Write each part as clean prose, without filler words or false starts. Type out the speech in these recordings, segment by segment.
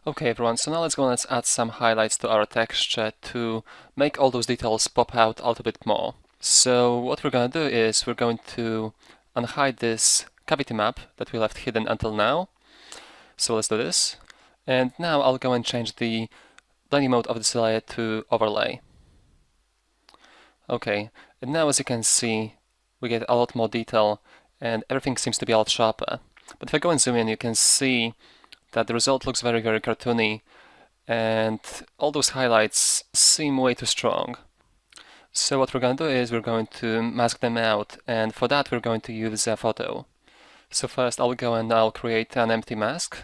Okay everyone, so now let's add some highlights to our texture to make all those details pop out a little bit more. So what we're going to do is we're going to unhide this cavity map that we left hidden until now. So let's do this. And now I'll go and change the blending mode of this layer to overlay. Okay, and now as you can see, we get a lot more detail and everything seems to be a lot sharper. But if I go and zoom in, you can see that the result looks very, very cartoony and all those highlights seem way too strong. So what we're going to do is we're going to mask them out, and for that we're going to use a photo. So first I'll go and I'll create an empty mask.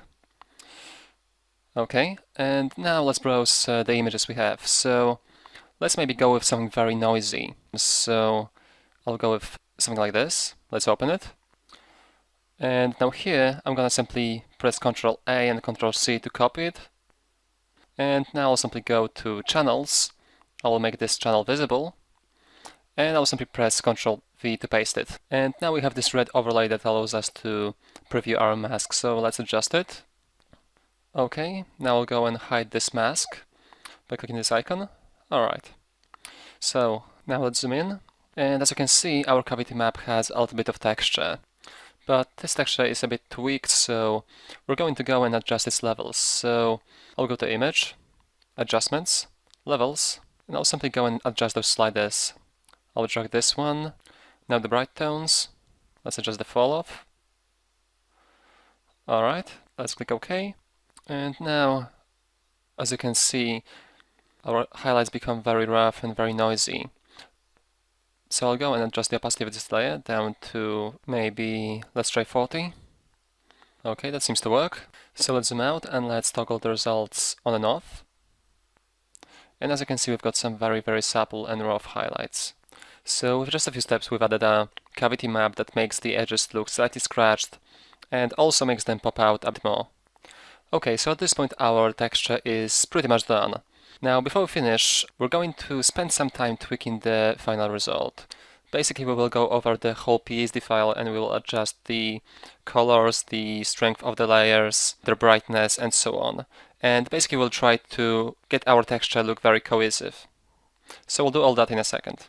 Okay, and now let's browse the images we have. So let's maybe go with something very noisy. So I'll go with something like this. Let's open it. And now here I'm gonna simply press Ctrl A and Ctrl C to copy it. And now I'll simply go to channels. I will make this channel visible. And I'll simply press Ctrl V to paste it. And now we have this red overlay that allows us to preview our mask. So let's adjust it. Okay, now I'll go and hide this mask by clicking this icon. Alright. So now let's zoom in. And as you can see, our cavity map has a little bit of texture. But this texture is a bit tweaked, so we're going to go and adjust its levels. So I'll go to Image, Adjustments, Levels, and I'll simply go and adjust those sliders. I'll drag this one. Now the bright tones. Let's adjust the fall off. Alright, let's click OK. And now, as you can see, our highlights become very rough and very noisy. So I'll go and adjust the opacity of this layer down to maybe, let's try 40. Okay, that seems to work. So let's zoom out and let's toggle the results on and off. And as you can see, we've got some very, very supple and rough highlights. So with just a few steps, we've added a cavity map that makes the edges look slightly scratched and also makes them pop out a bit more. Okay, so at this point our texture is pretty much done. Now before we finish, we're going to spend some time tweaking the final result. Basically we will go over the whole PSD file and we will adjust the colors, the strength of the layers, their brightness and so on. And basically we'll try to get our texture look very cohesive. So we'll do all that in a second.